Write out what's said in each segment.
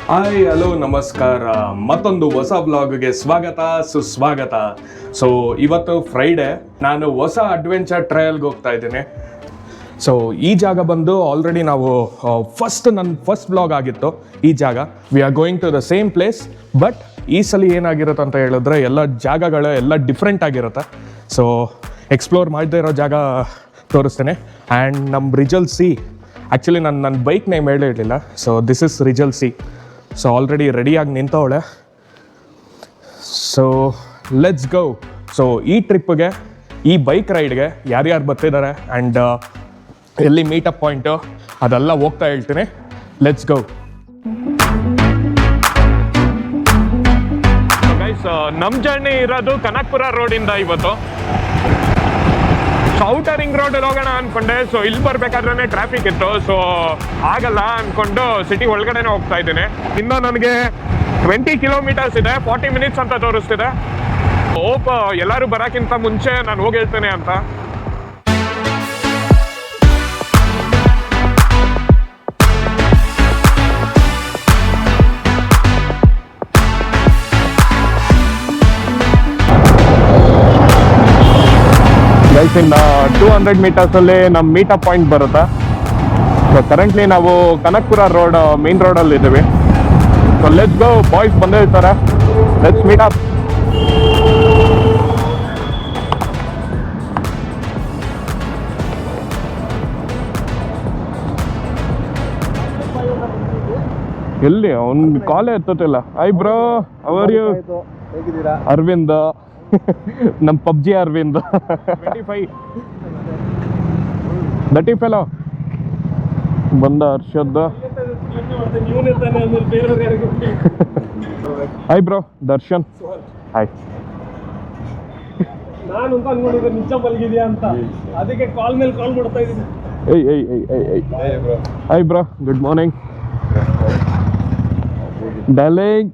Hi hello ನಮಸ್ಕಾರ, ಮತ್ತೊಂದು ಹೊಸ ಬ್ಲಾಗ್ಗೆ ಸ್ವಾಗತ ಸುಸ್ವಾಗತ. ಸೊ ಇವತ್ತು ಫ್ರೈಡೆ, ನಾನು ಹೊಸ ಅಡ್ವೆಂಚರ್ ಟ್ರಯಲ್ಗೆ ಹೋಗ್ತಾ ಇದ್ದೀನಿ. ಸೊ ಈ ಜಾಗ ಬಂದು ಆಲ್ರೆಡಿ ನಾವು ನನ್ನ ಫಸ್ಟ್ ಬ್ಲಾಗ್ ಆಗಿತ್ತು ಈ ಜಾಗ. We are going to the same place, but ಈ ಸಲ ಏನಾಗಿರುತ್ತೆ ಅಂತ ಹೇಳಿದ್ರೆ ಎಲ್ಲ ಜಾಗಗಳು ಎಲ್ಲ ಡಿಫ್ರೆಂಟ್ ಆಗಿರುತ್ತೆ. ಸೊ ಎಕ್ಸ್ಪ್ಲೋರ್ ಮಾಡದೇ ಇರೋ ಜಾಗ ತೋರಿಸ್ತೇನೆ. ಆ್ಯಂಡ್ ನಮ್ಮ ರಿಜಲ್ ಸಿ, ಆ್ಯಕ್ಚುಲಿ ನನ್ನ ಬೈಕ್ ನೇಮ್ ಹೇಳಿರಲಿಲ್ಲ. ಸೊ ದಿಸ್ ಇಸ್ ರಿಜಲ್ ಸಿ. ಸೊ ಆಲ್ರೆಡಿ ರೆಡಿಯಾಗಿ ನಿಂತವಳೆ. So let's go. ಸೊ ಈ ಟ್ರಿಪ್ಗೆ, ಈ ಬೈಕ್ ರೈಡ್ಗೆ ಯಾರ್ಯಾರು ಬರ್ತಿದ್ದಾರೆ ಆ್ಯಂಡ್ ಎಲ್ಲಿ ಮೀಟಪ್ ಪಾಯಿಂಟು ಅದೆಲ್ಲ ಹೋಗ್ತಾ ಹೇಳ್ತೀನಿ. Let's go. ಗೈಸ್, ನಮ್ಮ ಜರ್ನಿ ಇರೋದು ಕನಕಪುರ ರೋಡಿಂದ ಇವತ್ತು. ಸೊ ಔಟರ್ ರಿಂಗ್ ರೋಡಲ್ಲಿ ಹೋಗೋಣ ಅಂದ್ಕೊಂಡೆ. ಸೊ ಇಲ್ಲಿ ಬರ್ಬೇಕಾದ್ರೆ ಟ್ರಾಫಿಕ್ ಇತ್ತು, ಸೊ ಆಗಲ್ಲ ಅಂದ್ಕೊಂಡು ಸಿಟಿ ಒಳಗಡೆನೆ ಹೋಗ್ತಾ ಇದ್ದೀನಿ. ಇನ್ನು ನನಗೆ 20 ಕಿಲೋಮೀಟರ್ಸ್ ಇದೆ, 40 ಮಿನಿಟ್ಸ್ ಅಂತ ತೋರಿಸ್ತಿದೆ. ಹೋಪ್ ಎಲ್ಲರೂ ಬರೋಕ್ಕಿಂತ ಮುಂಚೆ ನಾನು ಹೋಗಿ ಹೇಳ್ತೇನೆ ಅಂತ. ಗೈಸ್, ಇನ್ನು 200 ಮೀಟರ್ಸಲ್ಲಿ ನಮ್ಮ ಮೀಟಪ್ ಪಾಯಿಂಟ್ ಬರುತ್ತೆ. ಸೊ ಕರೆಂಟ್ಲಿ ನಾವು ಕನಕಪುರ ರೋಡ್ ಮೇನ್ ರೋಡಲ್ಲಿ ಇದ್ದೀವಿ. So let's go. ಬಾಯ್ಸ್ ಬಂದೇ ಇರ್ತಾರೆ. Let's meet up. ಎಲ್ಲಿ ಅವ್ನು ಕಾಲೇ ಎತ್ತುತ್ತಿಲ್ಲ. Hi bro, how are you? Arvind, ನಮ್ಮ ಪಬ್ಜಿ ಅರವಿಂದ್. 25 ದಟಿ ಫೆಲೋ ಬಂದ. Harshad. Hi bro. Darshan. Hi. ನಾನು ಅನ್ಕೊಂಡಿದ್ದೆ ನಿಜ ಮಲಗಿದ್ಯಾ ಅಂತ, ಅದಕ್ಕೆ ಕಾಲ್ ಮೇಲೆ ಕಾಲ್ ಮಾಡ್ತಾ ಇದ್ದೀನಿ. Hi bro, good morning. Darling.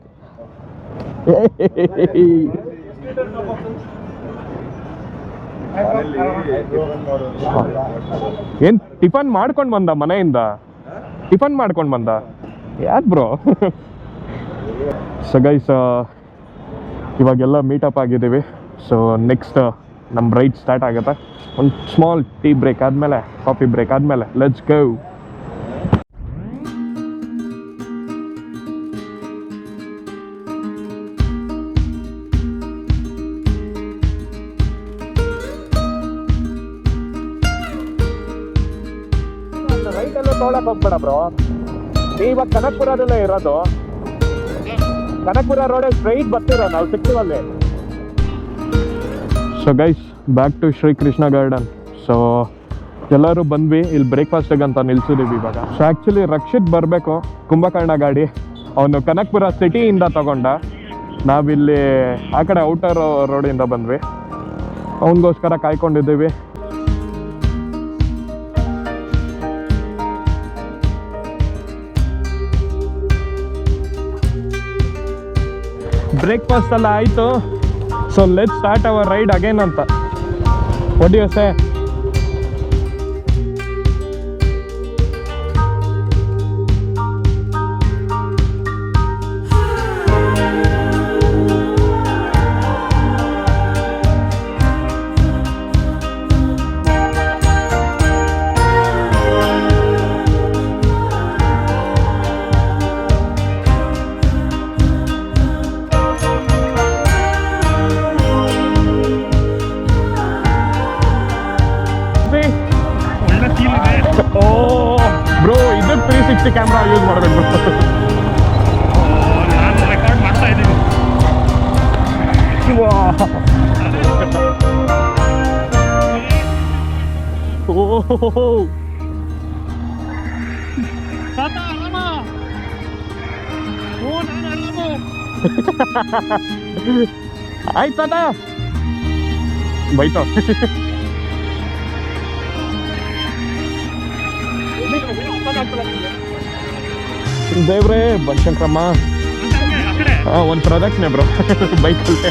ಏನ್ ಟಿಫನ್ ಮಾಡ್ಕೊಂಡು ಬಂದ ಮನೆಯಿಂದ? ಟಿಫನ್ ಮಾಡ್ಕೊಂಡು ಬಂದ? ಯಾಕೆ ಬ್ರೋ? ಸೊ ಗೈಸ್, ಇವಾಗೆಲ್ಲ ಮೀಟಪ್ ಆಗಿದ್ದೀವಿ. ಸೊ ನೆಕ್ಸ್ಟ್ ನಮ್ಮ ರೈಡ್ ಸ್ಟಾರ್ಟ್ ಆಗುತ್ತೆ. ಒಂದು ಸ್ಮಾಲ್ ಟೀ ಬ್ರೇಕ್ ಆದಮೇಲೆ, ಕಾಫಿ ಬ್ರೇಕ್ ಆದಮೇಲೆ ಲೆಟ್ಸ್ ಗೋ. ರೈಟಲ್ಲೂ ತೊಗೊಳಕ್ಕೆ ಹೋಗ್ಬೇಡ ಬ್ರೋ. ಇವಾಗ ಕನಕಪುರದಲ್ಲೇ ಇರೋದು. ಕನಕಪುರ ರೋಡೇ ಸ್ಟ್ರೈಟ್ ಬರ್ತಿರೋ ನಾವು ಸಿಕ್ತೀವಲ್ಲಿ. So guys, back to Shri Krishna garden. So ಎಲ್ಲರೂ ಬಂದ್ವಿ. ಇಲ್ಲಿ ಬ್ರೇಕ್ಫಾಸ್ಟಿಗೆ ಅಂತ ನಿಲ್ಸಿದ್ದೀವಿ ಇವಾಗ. ಸೊ ಆ್ಯಕ್ಚುಲಿ ರಕ್ಷಿತ್ ಬರಬೇಕು, ಕುಂಭಕರ್ಣ ಗಾಡಿ. ಅವನು ಕನಕಪುರ ಸಿಟಿಯಿಂದ ತಗೊಂಡ. ನಾವಿಲ್ಲಿ ಆ ಕಡೆ ಔಟರ್ ರೋಡಿಂದ ಬಂದ್ವಿ. ಅವನಿಗೋಸ್ಕರ ಕಾಯ್ಕೊಂಡಿದ್ದೀವಿ. ಬ್ರೇಕ್ಫಾಸ್ಟ್ ಎಲ್ಲ ಆಯಿತು. So let's start our ride again ಅಂತ. What do you say? Bro, ಇದು 360 ಕ್ಯಾಮ್ರಾ ಯೂಸ್ ಮಾಡಬೇಕು. ನಾನು ರೆಕಾರ್ಡ್ ಮಾಡ್ತಾ ಇದ್ದೀನಿ. ಆಯ್ತಾದ ಬೈತೋ. ದೇವ್ರೇ ಬನ್ಶಂಕ್ರಮ್ಮ. ಒಂದು ಪ್ರಾಡಕ್ಟ್ನೇ ಬ್ರೋ ಬೈಕಲ್ಲಿ.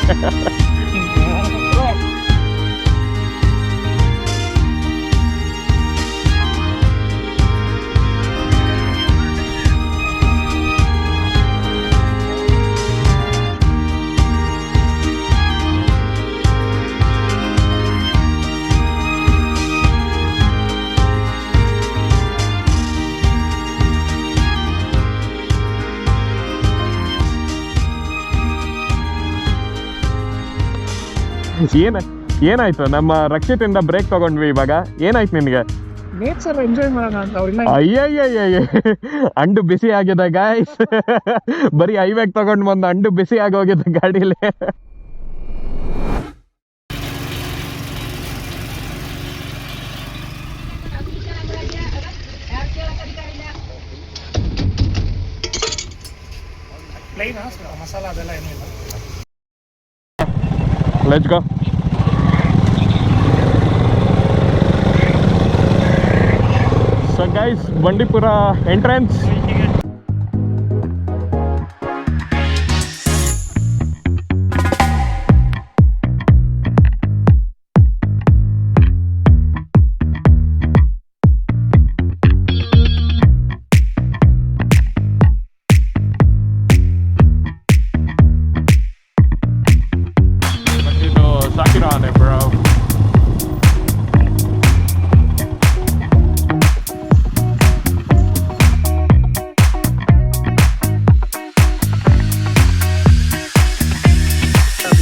ಏನಾಯ್ತು? ನಮ್ಮ ರಕ್ಷಿತಿಂದ ಬ್ರೇಕ್ ತಗೊಂಡ್ವಿ ಇವಾಗ. ಏನಾಯ್ತು ನಿನಗೆ? ನೇಚರ್ ಎಂಜಾಯ್ ಮಾಡೋಣ ಅಂತ ಅವ್ರನ್ನ. ಅಯ್ಯಯ್ಯಯ್ಯ, ಅಂಡು ಬಿಸಿ ಆಗಿದೆ ಗಾಯ್ಸ್. ಬರೀ ಹೈವೇಗ್ ತಗೊಂಡ್ ಬಂದು ಅಂಡು ಬಿಸಿ ಆಗೋಗಿದೆ ಗಾಡಿಲಿ. ಮಸಾಲ ಅದೆಲ್ಲ ಏನಿಲ್ಲ. Let's go. So guys, Bandipur entrance. ಇದು ಸಾಕಿರಾನೆ ಬ್ರೋ.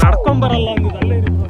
ನಡ್ಕೊಂಬರಲ್ಲ ಅಂದಿದ್ದು ಅಲ್ಲೇ ಇರೋದು.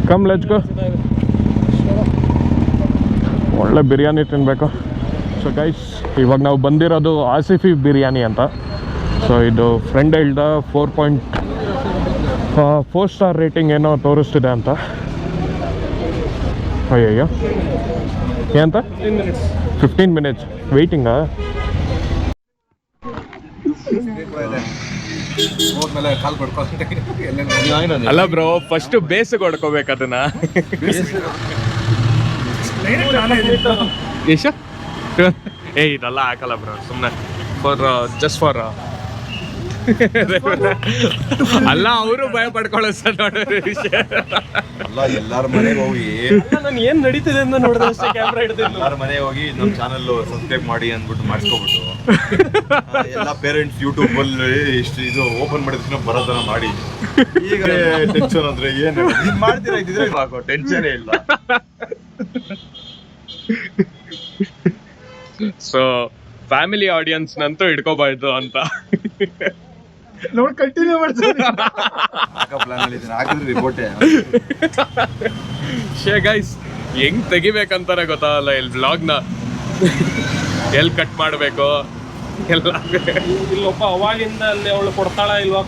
Come let's go. ಒಳ್ಳೆ ಬಿರಿಯಾನಿ ತಿನ್ನಬೇಕು. ಸೊ ಗೈಸ್, ಇವಾಗ ನಾವು ಬಂದಿರೋದು ಆಸಿಫಿ ಬಿರಿಯಾನಿ ಅಂತ. ಸೊ ಇದು ಫ್ರೆಂಡ್ ಹೇಳ್ದ 4 ಸ್ಟಾರ್ ರೇಟಿಂಗ್ ಏನೋ ತೋರಿಸ್ತಿದೆ ಅಂತ. ಅಯ್ಯಯ್ಯೋ, ಏನಂತ? 15 ಮಿನಿಟ್ಸ್ ವೆಯ್ಟಿಂಗಾ? ಅಲ್ಲ ಬ್ರೋ, ಫಸ್ಟ್ ಬೇಸಿಗೆ ಹೊಡ್ಕೋಬೇಕು ಅದನ್ನ. ಎಷ್ಟು? ಇದೆಲ್ಲ ಹಾಕಲ್ಲ ಬ್ರೋ, ಸುಮ್ಮನೆ ಜಸ್ಟ್ ಫಾರ್ ಅಲ್ಲ, ಅವರು ಭಯ ಪಡ್ಕೊಳ್ಳೋ ಸರ್ ನೋಡೋದು ವಿಷಯ ಅಲ್ಲ. ಎಲ್ಲಾರ ಮನೆಗೆ ಹೋಗಿ ನಾನು ಏನ್ ನಡೀತಿದೆ ಅಂತ ನೋಡಿದ್ರೆ ಅಷ್ಟೇ ಕ್ಯಾಮ್ರಾ ಹಿಡಿದಿಲ್ಲ. ಎಲ್ಲಾರ ಮನೆಗೆ ಹೋಗಿ ನಮ್ಮ ಚಾನಲ್ ಸಬ್ಸ್ಕ್ರೈಬ್ ಮಾಡಿ ಅಂದ್ಬಿಟ್ಟು ಮಾಡಿಸ್ಕೊಬಿಟ್ಟು ಎಲ್ಲ ಪೇರೆಂಟ್ಸ್ ಯೂಟ್ಯೂಬ್ ಅಲ್ಲಿ ಇಷ್ಟು ಇದು ಓಪನ್ ಮಾಡಿದ್ರೆ ಬರೋದನ್ನ ಮಾಡಿ. ಈಗ ಟೆನ್ಷನ್ ಅಂದ್ರೆ ಏನು ಮಾಡ್ತೀರಾ? ಇದ್ರೆ ಸಾಕು, ಟೆನ್ಷನ್ ಇಲ್ಲ. ಸೊ ಫ್ಯಾಮಿಲಿ ಆಡಿಯನ್ಸ್ ನಂತೂ ಹಿಡ್ಕೋಬಾರ್ದು ಅಂತ ನೋಡಿ ಕಂಟಿನ್ಯೂ ಮಾಡ್ತೀನಿ. ಪ್ಲಾನ್ ಅಲ್ಲಿ ಹಾಕಿದ್ರೆ ರಿಪೋರ್ಟೇ. ಶೇ ಗೈಸ್, ಹೆಂಗ್ ತೆಗಿಬೇಕಂತಾನೆ ಗೊತ್ತಾಗಲ್ಲ ಇಲ್ಲಿ ವ್ಲಾಗ್ನ. ಎಲ್ಲಿ ಕಟ್ ಮಾಡಬೇಕು ಎಲ್ಲ. ಇಲ್ಲೊಬ್ಬ ಅವಾಗಿಂದ ಅಲ್ಲಿ ಅವಳು ಕೊಡ್ತಾಳ ಇಲ್ವಾ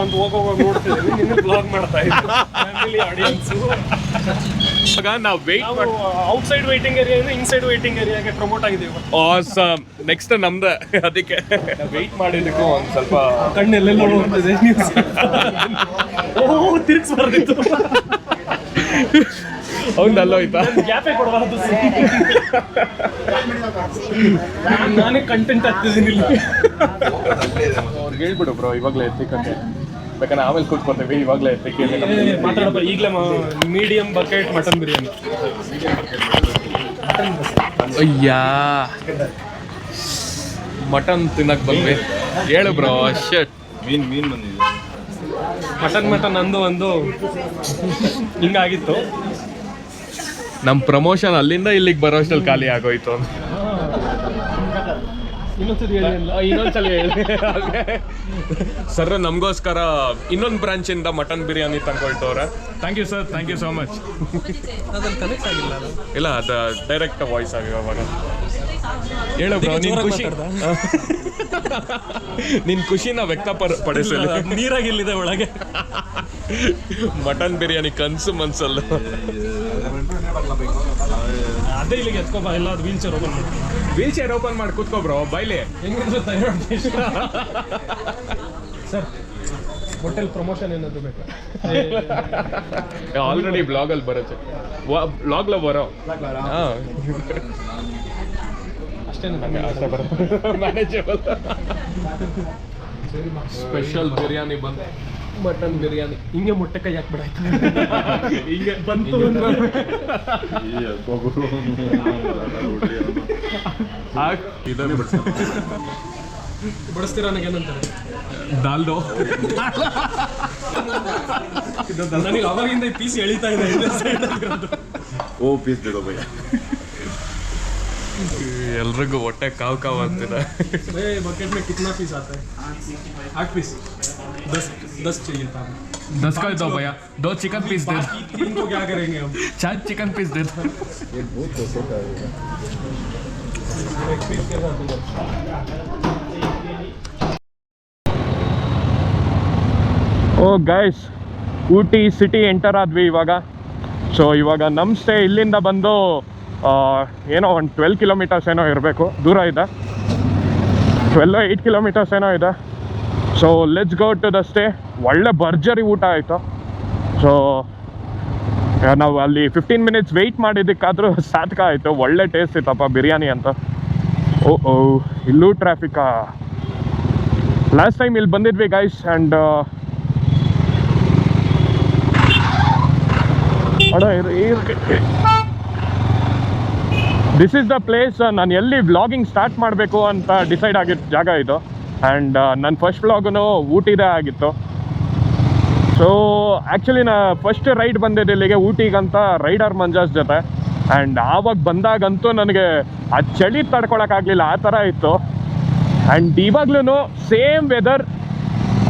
ಅಂತ ಹೋಗೋವಾಗ ನೋಡ್ತಿದ್ದೀನಿ. ನಿನ್ನ ಬ್ಲಾಗ್ ಮಾಡ್ತಾ ಇದ್ದೀನಿ. Family audience. ಇವಾಗ ನಾವು wait outside waiting area inside waiting ಏರಿಯಾಗೆ ಪ್ರಮೋಟ್ ಆಗಿದ್ದೀವಿ. ಆಸಮ್. ನೆಕ್ಸ್ಟ್ ನಮ್ದೆ. ಅದಕ್ಕೆ ವೆಯ್ಟ್ ಮಾಡಿದ್ದಕ್ಕೂ ಒಂದು ಸ್ವಲ್ಪ ಕಣ್ಣೆಲ್ಲೆಲ್ಲ ನೋಡ್ತಿದೆ. ಓ, ತಿರ್ಗಿಸ್ಬಾರ್ದಿತ್ತು. ಹೌದಲ್ಲೋಯ್ತಾ? ಗ್ಯಾಪೇ ಕೊಡಬಾರ್ದು. ನಾನೇ ಕಂಟೆಂಟ್ ಆಗ್ತಿದ್ದೀನಿ. ಅವ್ರಿಗೆ ಹೇಳ್ಬಿಡು ಬ್ರೋ, ಇವಾಗಲೇ ಎತ್ತಿಕಂತೆ. ಬೇಕಂದ್ರೆ ಆಮೇಲೆ ಕೂತ್ಕೊತೀವಿ, ಇವಾಗಲೇ ಎತ್ತಿಕ್ಕೆ ಮಾತಾಡಪ್ಪ. ಈಗಲೇ ಮೀಡಿಯಂ ಬಕೆಟ್ ಮಟನ್ ಬಿರಿಯಾನಿ. ಅಯ್ಯಾ, ಮಟನ್ ತಿನ್ನಕ್ ಬಂದ್ವಿ. ಹೇಳು ಬ್ರೋ. ಶಟ್, ಮೀನ್ ಬಂದಿದೆ. ಮಟನ್ ಅಂದು ಒಂದು ಹಿಂಗಾಗಿತ್ತು. ನಮ್ಮ ಪ್ರಮೋಷನ್ ಅಲ್ಲಿಂದ ಇಲ್ಲಿಗೆ ಬರೋ ಅಷ್ಟಲ್ಲಿ ಖಾಲಿ ಆಗೋಯ್ತು. ಇನ್ನೊಂದ್ಸರಿ ಹೇಳಿ ಅಲ್ಲ. ಇನ್ನೊಂದ್ಸಲ ಹೇಳಿ ಸರ್. ನಮಗೋಸ್ಕರ ಇನ್ನೊಂದು ಬ್ರಾಂಚಿಂದ ಮಟನ್ ಬಿರಿಯಾನಿ ತಂದ್ಕೊಳ್ತವ್ರೆ. Thank you sir, thank you so much. ಅದ್ರಲ್ಲಿ ಕನೆಕ್ಟ್ ಆಗಿಲ್ಲ ಅದು. ಇಲ್ಲ, ಅದು ಡೈರೆಕ್ಟ್ ವಾಯ್ಸ್ ಆಗಿ ಅವಾಗ ಹೇಳು ಬ್ರೋ, ನಿನ್ ಖುಷಿ ನಿನ್ ಖುಷಿನ ವ್ಯಕ್ತಪಡಿಸಲಿ. ನೀರಾಗಿಲ್ಲಿದೆ ಒಳಗೆ. ಮಟನ್ ಬಿರಿಯಾನಿ ಕನ್ಸು ಮನ್ಸಲ್ಲ. ಅದೇ ಇಲ್ಲಿಗೆ ಎತ್ಕೋಬಾ, ಎಲ್ಲ ಅದು ವೀಲ್ ಚೇರ್ ಓಪನ್ ಮಾಡಿ. ವೀಲ್ ಚೇರ್ ಓಪನ್ ಮಾಡಿ ಕೂತ್ಕೋ ಬ್ರೋ, ಬೈಲಿ. ಹೆಂಗಿರುತ್ತೆ ಸರ್, ಹೋಟೆಲ್ ಪ್ರಮೋಷನ್ ಏನಾದ್ರು ಬೇಕಾ? ಆಲ್ರೆಡಿ ಬ್ಲಾಗಲ್ಲಿ ಬರುತ್ತೆ. ಬ್ಲಾಗ್ಲ ಬರೋ ಅಷ್ಟೇನು ಮ್ಯಾನೇಜಬಲ್. ಸ್ಪೆಷಲ್ ಬಿರಿಯಾನಿ ಬಂದು ಮಟನ್ ಬಿರಿಯಾನಿ. ಹಿಂಗೆ ಮೊಟ್ಟೆ ಕೈ ಹಾಕ್ಬಿಡಾಯ್ತು. ಹಿಂಗೆ ಬಂತು ಇದನ್ನೇ ಬಡಿಸ್ತೀರ ನನಗೇನಂತಾರೆ? ದಾಲ್ದೋ. ನನಗೆ ಅವಾಗಿಂದ ಈ ಪೀಸ್ ಎಳಿತಾ ಇದೆ. ಓ ಪೀಸ್ ದೇದೋ ಭಯ್ಯ. ಎಲ್ರಿಗೂ ಹೊಟ್ಟೆ ಕಾವು ಕಾವು ಅಂತಿದೆ. बकेट में कितना पीस आता है? 8 पीस. 10 चाहिए था. 10 का दो भैया, 2 चिकन पीस दे दो. 3 को क्या करेंगे हम? 4 चिकन पीस दे दो. एक पीस के साथ दूंगा. ಓ ಗೈಸ್, ಊಟಿ ಸಿಟಿ ಎಂಟರ್ ಆದ್ವಿ ಇವಾಗ. ಸೊ ಇವಾಗ ನಮ್ಮ ಸ್ಟೇ ಇಲ್ಲಿಂದ ಬಂದು ಏನೋ ಒಂದು 12 ಕಿಲೋಮೀಟರ್ಸ್ ಏನೋ ಇರಬೇಕು, ದೂರ ಇದೆ. 8 ಕಿಲೋಮೀಟರ್ಸ್ ಏನೋ ಇದೆ. So let's go to the stay. ಒಳ್ಳೆ ಭರ್ಜರಿ ಊಟ ಆಯಿತು. ಸೊ ನಾವು ಅಲ್ಲಿ 15 ಮಿನಿಟ್ಸ್ ವೆಯ್ಟ್ ಮಾಡಿದ್ದಕ್ಕಾದರೂ ಸಾರ್ಥಕ ಆಯಿತು. ಒಳ್ಳೆ ಟೇಸ್ಟ್ ಇತ್ತಪ್ಪ ಬಿರಿಯಾನಿ ಅಂತ. ಓ ಇಲ್ಲೂ ಟ್ರಾಫಿಕಾ. ಲಾಸ್ಟ್ ಟೈಮ್ ಇಲ್ಲಿ ಬಂದಿದ್ವಿ guys, and this is the place. ನಾನು ಎಲ್ಲಿ ವ್ಲಾಗಿಂಗ್ ಸ್ಟಾರ್ಟ್ ಮಾಡಬೇಕು ಅಂತ ಡಿಸೈಡ್ ಆಗಿದ್ದ ಜಾಗ ಇದು. ಆ್ಯಂಡ್ ನನ್ನ ಫಸ್ಟ್ ವ್ಲಾಗು ಊಟಿದೇ ಆಗಿತ್ತು. ಸೊ ಆ್ಯಕ್ಚುಲಿ ನಾ ಫಸ್ಟ್ ರೈಡ್ ಬಂದಿದ್ದು ಇಲ್ಲಿಗೆ ಊಟಿಗಂತ ರೈಡರ್ ಮಂಜಾಸ್ ಜೊತೆ. ಆ್ಯಂಡ್ ಆವಾಗ ಬಂದಾಗಂತೂ ನನಗೆ ಆ ಚಳಿ ತಡ್ಕೊಳಕ್ಕಾಗಲಿಲ್ಲ, ಆ ಥರ ಇತ್ತು. ಆ್ಯಂಡ್ ಇವಾಗ್ಲೂ ಸೇಮ್ ವೆದರ್.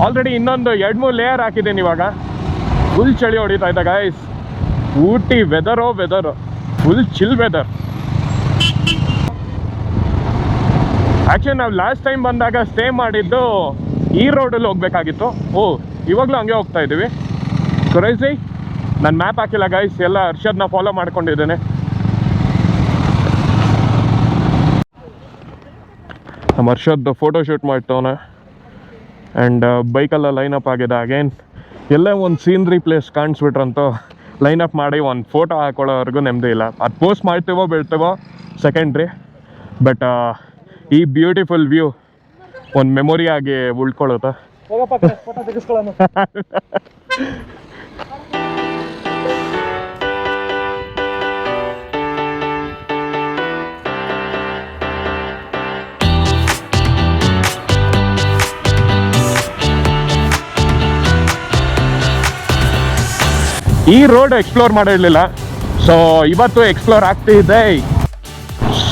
ಆಲ್ರೆಡಿ ಇನ್ನೊಂದು 2-3 ಲೇಯರ್ ಹಾಕಿದ್ದೀನಿ ಇವಾಗ. ಫುಲ್ ಚಳಿ ಹೊಡಿತಾ ಇದೆ guys. Ooty weather full chill weather. Actually ನಾವು ಲಾಸ್ಟ್ ಟೈಮ್ ಬಂದಾಗ ಸ್ಟೇ ಮಾಡಿದ್ದು ಈ ರೋಡಲ್ಲಿ ಹೋಗ್ಬೇಕಾಗಿತ್ತು. ಇವಾಗಲೂ ಹಂಗೆ ಹೋಗ್ತಾ ಇದ್ದೀವಿ. ಕ್ರೇಜಿ. ನಾನು ಮ್ಯಾಪ್ ಹಾಕಿಲ್ಲ ಗೈಸ್, ಎಲ್ಲ ಹರ್ಷದ್ನ ಫಾಲೋ ಮಾಡ್ಕೊಂಡಿದ್ದೇನೆ. ನಮ್ಮ ಹರ್ಷದ್ ಫೋಟೋ ಶೂಟ್ ಮಾಡ್ತವನೆ. ಆ್ಯಂಡ್ ಬೈಕೆಲ್ಲ ಲೈನಪ್ ಆಗಿದೆ. ಅಗೇನ್ ಎಲ್ಲೇ ಒಂದು ಸೀನ್ರಿ ಪ್ಲೇಸ್ ಕಾಣಿಸ್ಬಿಟ್ರಂತೂ ಲೈನಪ್ ಮಾಡಿ ಒಂದು ಫೋಟೋ ಹಾಕೊಳ್ಳೋವರೆಗೂ ನೆಮ್ಮದಿ ಇಲ್ಲ. ಅದು ಪೋಸ್ಟ್ ಮಾಡ್ತೀವೋ ಬೀಳ್ತೀವೋ ಸೆಕೆಂಡ್ರಿ, ಬಟ್ ಈ ಬ್ಯೂಟಿಫುಲ್ ವ್ಯೂ ಒಂದು ಮೆಮೊರಿ ಆಗಿ ಉಳ್ಕೊಳ್ಳುತ್ತೆ. ಫೋಟೋ ತೆಗೆಸ್ಕೊಳ್ಳೋಣ. ಈ ರೋಡ್ ಎಕ್ಸ್ಪ್ಲೋರ್ ಮಾಡಿರಲಿಲ್ಲ, ಸೊ ಇವತ್ತು ಎಕ್ಸ್ಪ್ಲೋರ್ ಆಗ್ತಿದೆ.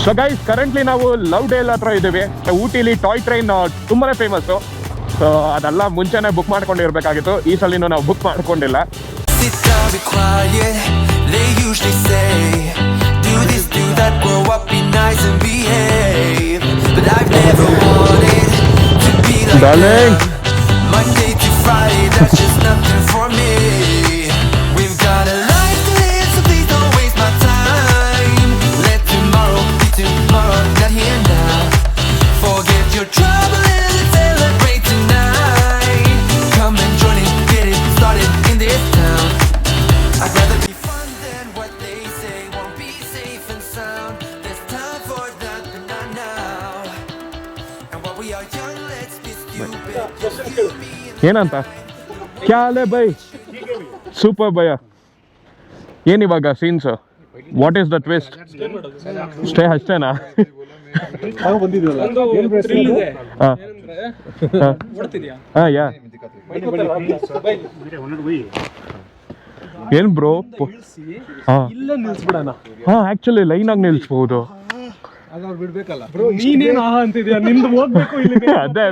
ಸೊ ಗೈಸ್, ಕರೆಂಟ್ಲಿ ನಾವು ಲವ್ ಡೇಲ್ ಹತ್ರ ಇದ್ದೀವಿ. ಊಟಿಲಿ ಟಾಯ್ ಟ್ರೈನ್ ತುಂಬಾ ಫೇಮಸ್ಸು. ಸೊ ಅದೆಲ್ಲ ಮುಂಚೆನೇ ಬುಕ್ ಮಾಡ್ಕೊಂಡಿರ್ಬೇಕಾಗಿತ್ತು. ಈ ಸಲಿನೂ ನಾವು ಬುಕ್ ಮಾಡ್ಕೊಂಡಿಲ್ಲ. Darling. Monday to Friday, that's just nothing for me. We've got a life to live, so please don't waste my time. Let tomorrow be tomorrow, not here now. Forget your trouble and let's celebrate tonight. Come and join it, get it started in this town. I'd rather be fun than what they say won't be safe and sound. There's time for that, but not now. And while we are young, let's be stupid. Just you, me, and ಏನಂತ ಕ್ಯಾಲೆ ಬೈ super ಭಯ. ಏನಿವಾಗ scenes? What is the twist? Stay ಅಷ್ಟೇನಾ? ಹಾಂ ಯಾ ಏನು bro? ಹಾಂ ಇಲ್ಲೇ ನಿಲ್ಸ್ಬಿಡೋಣ. ಹಾಂ ಆ್ಯಕ್ಚುಲಿ ಲೈನಾಗಿ ನಿಲ್ಲಿಸ್ಬೋದು. ನೀನೇನು ಆಹಾ ಅಂತಿದ್ಯಾ, ನಿಂದು ಹೋಗ್ಬೇಕು ಇಲ್ಲಿ. ಅದೇ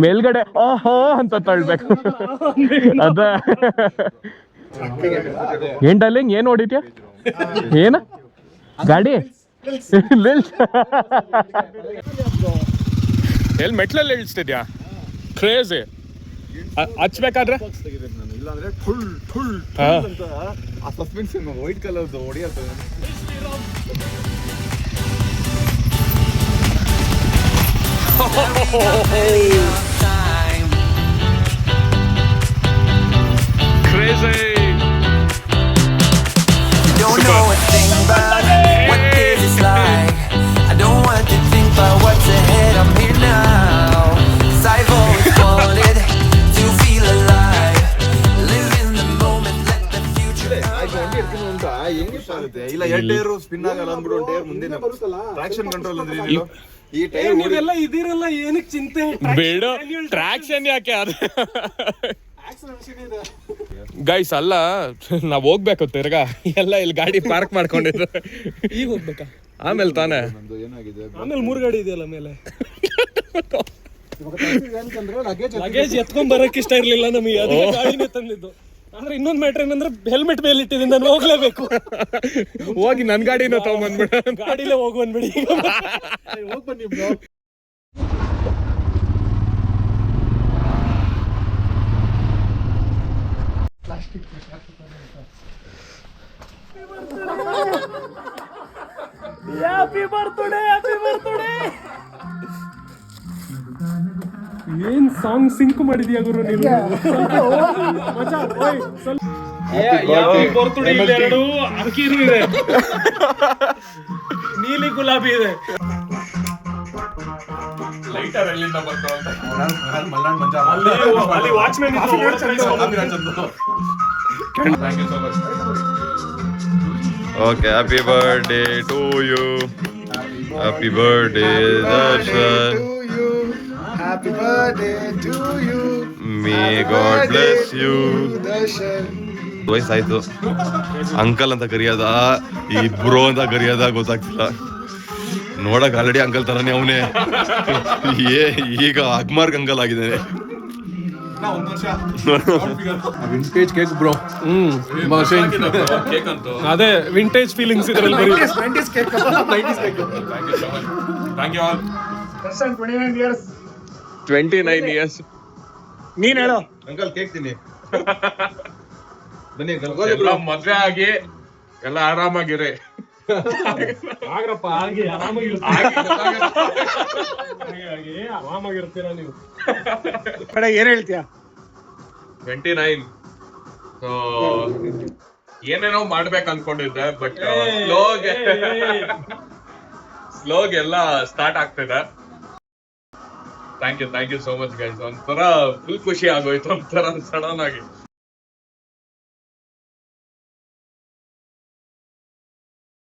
ಮೇಲ್ಗಡೆ ಆಹಾ ಅಂತ ತಳ್ಬೇಕು. ಅದೇ ಏನ್ ಡಾರ್ಲಿಂಗ್, ಏನ್ ಹೊಡಿತ್ಯಾ? ಏನ ಗಾಡಿ ಎಲ್ಲಿ ಮೆಟ್ಲಲ್ಲಿ ಇಳಿಸ್ತಿದ್ಯಾ? ಕ್ರೇಜಿ. ಹಚ್ಬೇಕಾದ್ರೆ ಇಲ್ಲಾಂದ್ರೆ ಫುಲ್ ಅಂತ ಆ ಸಸ್ಪೆನ್ಸ್ ವೈಟ್ ಕಲರ್ ಹೊಡಿಯತ್ತೆ. Crazy. Don't know a thing about what this is like. I don't want to think about what's ahead. I'm here now. 'Cause I've always wanted to feel alive. Live in the moment, let the future ಇಲ್ಲ ಎರಡು tyre spin ಆಗಲ್ಲ ಅಂದ್ಬಿಟ್ಟು ಒಂದು tyre ಮುಂದೆ traction control ಅಂದ್ರೆ ಏನಿಲ್ಲ. ಈ tyre ನೀವೆಲ್ಲ ಇದಿರಲ್ಲ, ಏನಕ್ಕೆ ಚಿಂತೆ? ಬೇಡ ಟ್ರಾಕ್ಷನ್ ಯಾಕೆ ಅದು ಗೈಸ್. ಅಲ್ಲ ನಾವ್ ಹೋಗ್ಬೇಕು ತಿರ್ಗಾ, ಎಲ್ಲ ಇಲ್ಲಿ ಗಾಡಿ ಪಾರ್ಕ್ ಮಾಡ್ಕೊಂಡಿದ್ರು. ಈಗ ಹೋಗ್ಬೇಕಾ? ಆಮೇಲೆ ತಾನೇ ಏನಾಗಿದೆ ಆಮೇಲೆ 3 ಗಾಡಿ ಇದೆಯಲ್ಲ ಮೇಲೆ. ಲಗೇಜ್ ಎತ್ಕೊಂಡ್ ಬರಕ್ ಇಷ್ಟ ಇರ್ಲಿಲ್ಲ ನಮಗೆ, ಅದಕ್ಕೆ ಗಾಡಿನೇ ತಂದಿದ್ದು. ಆದ್ರೆ ಇನ್ನೊಂದ್ ಮ್ಯಾಟ್ರ್ ಏನಂದ್ರೆ ಹೆಲ್ಮೆಟ್ ಮೇಲೆ ಇಟ್ಟಿದ್ದೀನಿ, ನಾನು ಹೋಗ್ಲೇಬೇಕು. ಹೋಗಿ ನನ್ ಗಾಡಿನ ತಗೊಂಡ್ಬಂದ್ಬಿಡ. ಗಾಡಿಲೇ ಹೋಗ್ಬಂದ್ಬಿಡಿ. ಹೋಗ್ ಬನ್ನಿ bro. Happy birthday, happy birthday. ಏನ್ ಸಾಂಗ್ ಸಿಂಕ್ ಮಾಡಿದ್ಯಾ ಗುರು ನೀನು? ಬರ್ತ್ಡೇ ಇಲ್ಲಿ 2 ಅಕ್ಕಿರು ಇದೆ, ನೀಲಿ ಗುಲಾಬಿ ಇದೆ. ಲೈಟರ್ ಎಲ್ಲಿಂದ ಬಂತು ಅಂತ ಅಲ್ಲಿ watchman okay. Happy birthday to you, happy birthday Darshan, Happy birthday to you. May God bless you. ವಯಸ್ಸಾಯ್ತು, ಅಂಕಲ್ ಅಂತ ಕರೆಯೋದ ಈ ಬ್ರೋ ಅಂತ ಕರೆಯೋದ ಗೊತ್ತಾಗ್ತಿಲ್ಲ. ನೋಡಕ್ ಆಲ್ರೆಡಿ ಅಂಕಲ್ ತರಾನೇ ಅವನೇ, ಈಗ ಅಗ್ಮಾರ್ಕ್ ಅಂಕಲ್ ಆಗಿದ್ದಾನೆ. Vintage cake bro. ಕೇಕ್ ಅಂತೂ ಅದೇ ವಿಂಟೇಜ್ ಫೀಲಿಂಗ್ಸ್ ಇದ್ರಲ್ಲಿ ಬರೀ. 90s cake. 90s cake. Thank you all. 29 years. 29 years. ನೀನ್ ಹೇಳೋ. ಅಂಕಲ್ ಕೇಕ್ ತಿನ್ನಿ. ಬನ್ನಿ ಎಲ್ಲ ಮದ್ವೆ ಆಗಿ ಎಲ್ಲ ಆರಾಮಾಗಿರಿ. ಆಗ್ರಪ್ಪ, ಆಗಿ ಆರಾಮಾಗಿರ್ತೀರಾ ನೀವು. ಏನ್ ಹೇಳ್ತೀಯಾ? 29. ಸೊ ಏನೇನೋ ಮಾಡ್ಬೇಕು ಅನ್ಕೊಂಡಿದ್ದೆ, ಬಟ್ ಸ್ಲೋಗೆ ಎಲ್ಲ ಸ್ಟಾರ್ಟ್ ಆಗ್ತಿದೆ. Thank you so much guys. ಒಂಥರ ಫುಲ್ ಖುಷಿ ಆಗೋಯ್ತು, ಒಂಥರ ಸಡನ್ ಆಗಿ.